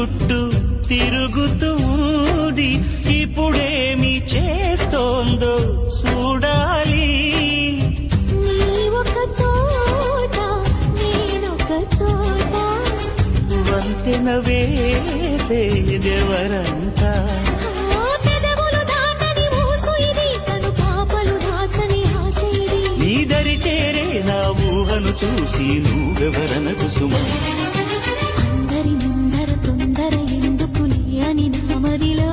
చుట్టూ తిరుగుతుంది, ఇప్పుడేమి చేస్తోందో చూడాలి. నీ ఒక చోట నేనొక చోట, వంతెన వేసేదెవరంతా? పెదవులు దాటని ఊసు ఇది, తను పాపలు దాచని ఆశ ఇది. నీ దరి చేరే నా ఊహను చూసి నువ్వెవరనకు సుమా? అందరి ముందర తొందర ఎందుకులే అని నా మదిలో